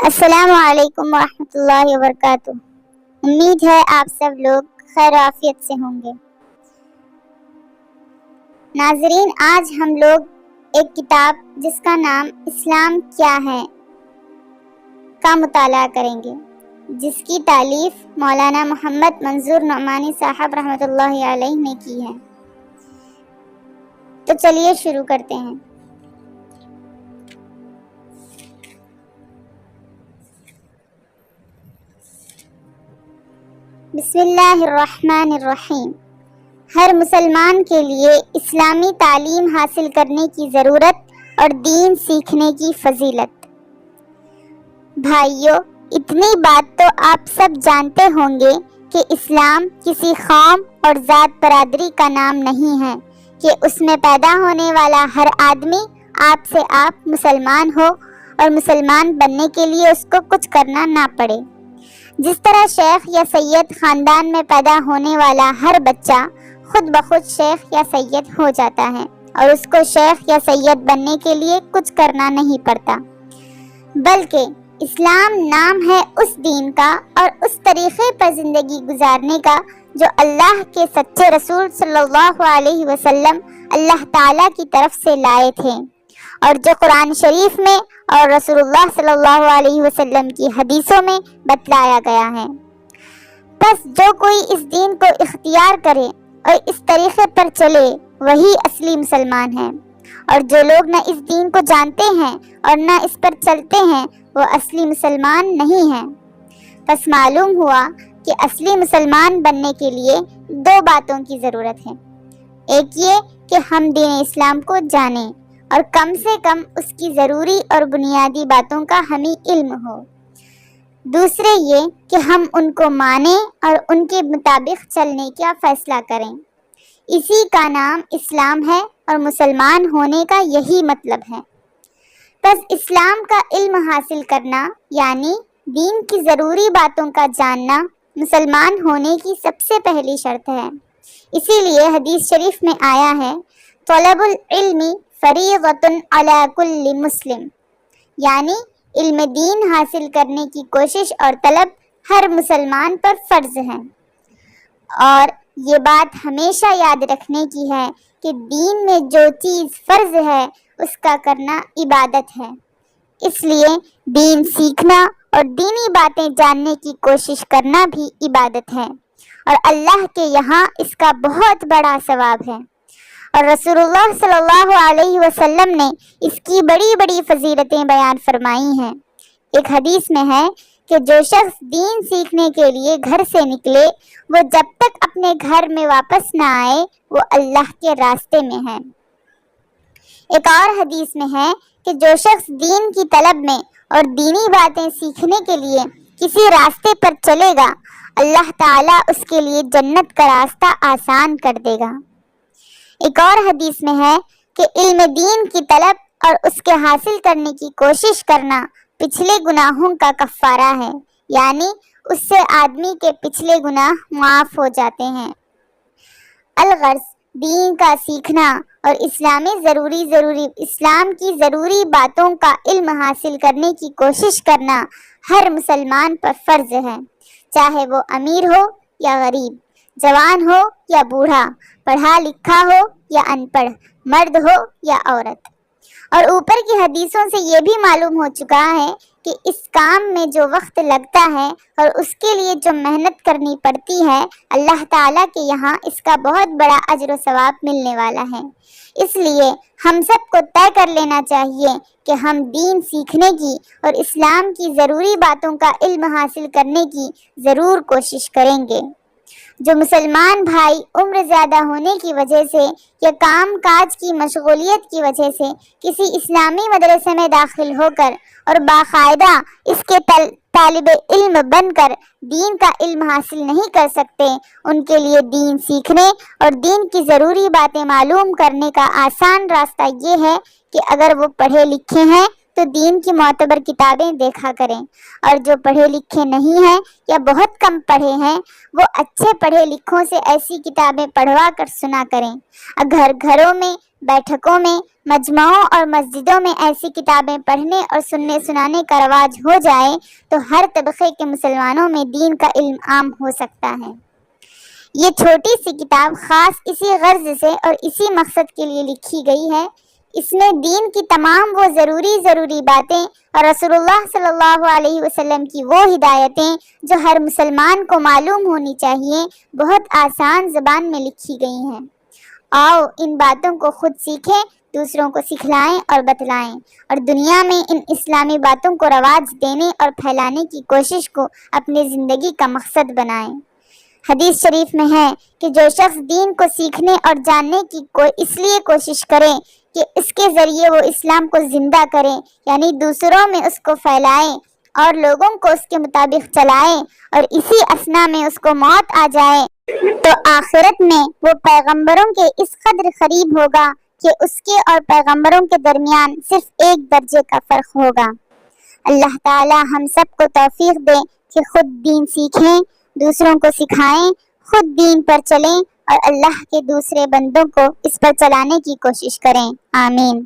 السلام علیکم ورحمۃ اللہ وبرکاتہ۔ امید ہے آپ سب لوگ خیر و عافیت سے ہوں گے۔ ناظرین، آج ہم لوگ ایک کتاب جس کا نام اسلام کیا ہے کا مطالعہ کریں گے، جس کی تالیف مولانا محمد منظور نعمانی صاحب رحمۃ اللہ علیہ نے کی ہے۔ تو چلیے شروع کرتے ہیں۔ بسم اللہ الرحمن الرحیم۔ ہر مسلمان کے لیے اسلامی تعلیم حاصل کرنے کی ضرورت اور دین سیکھنے کی فضیلت۔ بھائیو، اتنی بات تو آپ سب جانتے ہوں گے کہ اسلام کسی قوم اور ذات برادری کا نام نہیں ہے کہ اس میں پیدا ہونے والا ہر آدمی آپ سے آپ مسلمان ہو اور مسلمان بننے کے لیے اس کو کچھ کرنا نہ پڑے۔ جس طرح شیخ یا سید خاندان میں پیدا ہونے والا ہر بچہ خود بخود شیخ یا سید ہو جاتا ہے اور اس کو شیخ یا سید بننے کے لیے کچھ کرنا نہیں پڑتا، بلکہ اسلام نام ہے اس دین کا اور اس طریقے پر زندگی گزارنے کا جو اللہ کے سچے رسول صلی اللہ علیہ وسلم اللہ تعالیٰ کی طرف سے لائے تھے، اور جو قرآن شریف میں اور رسول اللہ صلی اللہ علیہ وسلم کی حدیثوں میں بتلایا گیا ہے۔ بس جو کوئی اس دین کو اختیار کرے اور اس طریقے پر چلے وہی اصلی مسلمان ہے، اور جو لوگ نہ اس دین کو جانتے ہیں اور نہ اس پر چلتے ہیں وہ اصلی مسلمان نہیں ہیں۔ بس معلوم ہوا کہ اصلی مسلمان بننے کے لیے دو باتوں کی ضرورت ہے۔ ایک یہ کہ ہم دین اسلام کو جانیں اور کم سے کم اس کی ضروری اور بنیادی باتوں کا ہمیں علم ہو۔ دوسرے یہ کہ ہم ان کو مانیں اور ان کے مطابق چلنے کا فیصلہ کریں۔ اسی کا نام اسلام ہے اور مسلمان ہونے کا یہی مطلب ہے۔ بس اسلام کا علم حاصل کرنا یعنی دین کی ضروری باتوں کا جاننا مسلمان ہونے کی سب سے پہلی شرط ہے۔ اسی لیے حدیث شریف میں آیا ہے، طلب العلم فریضۃ علی کل مسلم، یعنی علم دین حاصل کرنے کی کوشش اور طلب ہر مسلمان پر فرض ہے۔ اور یہ بات ہمیشہ یاد رکھنے کی ہے کہ دین میں جو چیز فرض ہے اس کا کرنا عبادت ہے۔ اس لیے دین سیکھنا اور دینی باتیں جاننے کی کوشش کرنا بھی عبادت ہے، اور اللہ کے یہاں اس کا بہت بڑا ثواب ہے، اور رسول اللہ صلی اللہ علیہ وسلم نے اس کی بڑی بڑی فضیلتیں بیان فرمائی ہیں۔ ایک حدیث میں ہے کہ جو شخص دین سیکھنے کے لیے گھر سے نکلے وہ جب تک اپنے گھر میں واپس نہ آئے وہ اللہ کے راستے میں ہے۔ ایک اور حدیث میں ہے کہ جو شخص دین کی طلب میں اور دینی باتیں سیکھنے کے لیے کسی راستے پر چلے گا اللہ تعالیٰ اس کے لیے جنت کا راستہ آسان کر دے گا۔ ایک اور حدیث میں ہے کہ علم دین کی طلب اور اس کے حاصل کرنے کی کوشش کرنا پچھلے گناہوں کا کفارہ ہے، یعنی اس سے آدمی کے پچھلے گناہ معاف ہو جاتے ہیں۔ الغرض دین کا سیکھنا اور اسلام کی ضروری باتوں کا علم حاصل کرنے کی کوشش کرنا ہر مسلمان پر فرض ہے، چاہے وہ امیر ہو یا غریب، جوان ہو یا بوڑھا، پڑھا لکھا ہو یا ان پڑھ، مرد ہو یا عورت۔ اور اوپر کی حدیثوں سے یہ بھی معلوم ہو چکا ہے کہ اس کام میں جو وقت لگتا ہے اور اس کے لیے جو محنت کرنی پڑتی ہے اللہ تعالیٰ کے یہاں اس کا بہت بڑا اجر و ثواب ملنے والا ہے۔ اس لیے ہم سب کو طے کر لینا چاہیے کہ ہم دین سیکھنے کی اور اسلام کی ضروری باتوں کا علم حاصل کرنے کی ضرور کوشش کریں گے۔ جو مسلمان بھائی عمر زیادہ ہونے کی وجہ سے یا کام کاج کی مشغولیت کی وجہ سے کسی اسلامی مدرسے میں داخل ہو کر اور باقاعدہ اس کے طالب علم بن کر دین کا علم حاصل نہیں کر سکتے، ان کے لیے دین سیکھنے اور دین کی ضروری باتیں معلوم کرنے کا آسان راستہ یہ ہے کہ اگر وہ پڑھے لکھے ہیں تو دین کی معتبر کتابیں دیکھا کریں، اور جو پڑھے لکھے نہیں ہیں یا بہت کم پڑھے ہیں وہ اچھے پڑھے لکھوں سے ایسی کتابیں پڑھوا کر سنا کریں۔ گھروں میں بیٹھکوں میں، مجمعوں اور مسجدوں میں ایسی کتابیں پڑھنے اور سننے سنانے کا رواج ہو جائے تو ہر طبقے کے مسلمانوں میں دین کا علم عام ہو سکتا ہے۔ یہ چھوٹی سی کتاب خاص اسی غرض سے اور اسی مقصد کے لیے لکھی گئی ہے۔ اس میں دین کی تمام وہ ضروری باتیں اور رسول اللہ صلی اللہ علیہ وسلم کی وہ ہدایتیں جو ہر مسلمان کو معلوم ہونی چاہیے، بہت آسان زبان میں لکھی گئی ہیں۔ آؤ ان باتوں کو خود سیکھیں، دوسروں کو سکھلائیں اور بتلائیں، اور دنیا میں ان اسلامی باتوں کو رواج دینے اور پھیلانے کی کوشش کو اپنی زندگی کا مقصد بنائیں۔ حدیث شریف میں ہے کہ جو شخص دین کو سیکھنے اور جاننے کی اس لیے کوشش کرے کہ اس کے ذریعے وہ اسلام کو زندہ کرے، یعنی دوسروں میں اس کو پھیلائے اور لوگوں کو اس کے مطابق چلائے، اور اسی اثنا میں اس کو موت آ جائے تو آخرت میں وہ پیغمبروں کے اس قدر قریب ہوگا کہ اس کے اور پیغمبروں کے درمیان صرف ایک درجے کا فرق ہوگا۔ اللہ تعالی ہم سب کو توفیق دے کہ خود دین سیکھیں، دوسروں کو سکھائیں، خود دین پر چلیں اور اللہ کے دوسرے بندوں کو اس پر چلانے کی کوشش کریں۔ آمین۔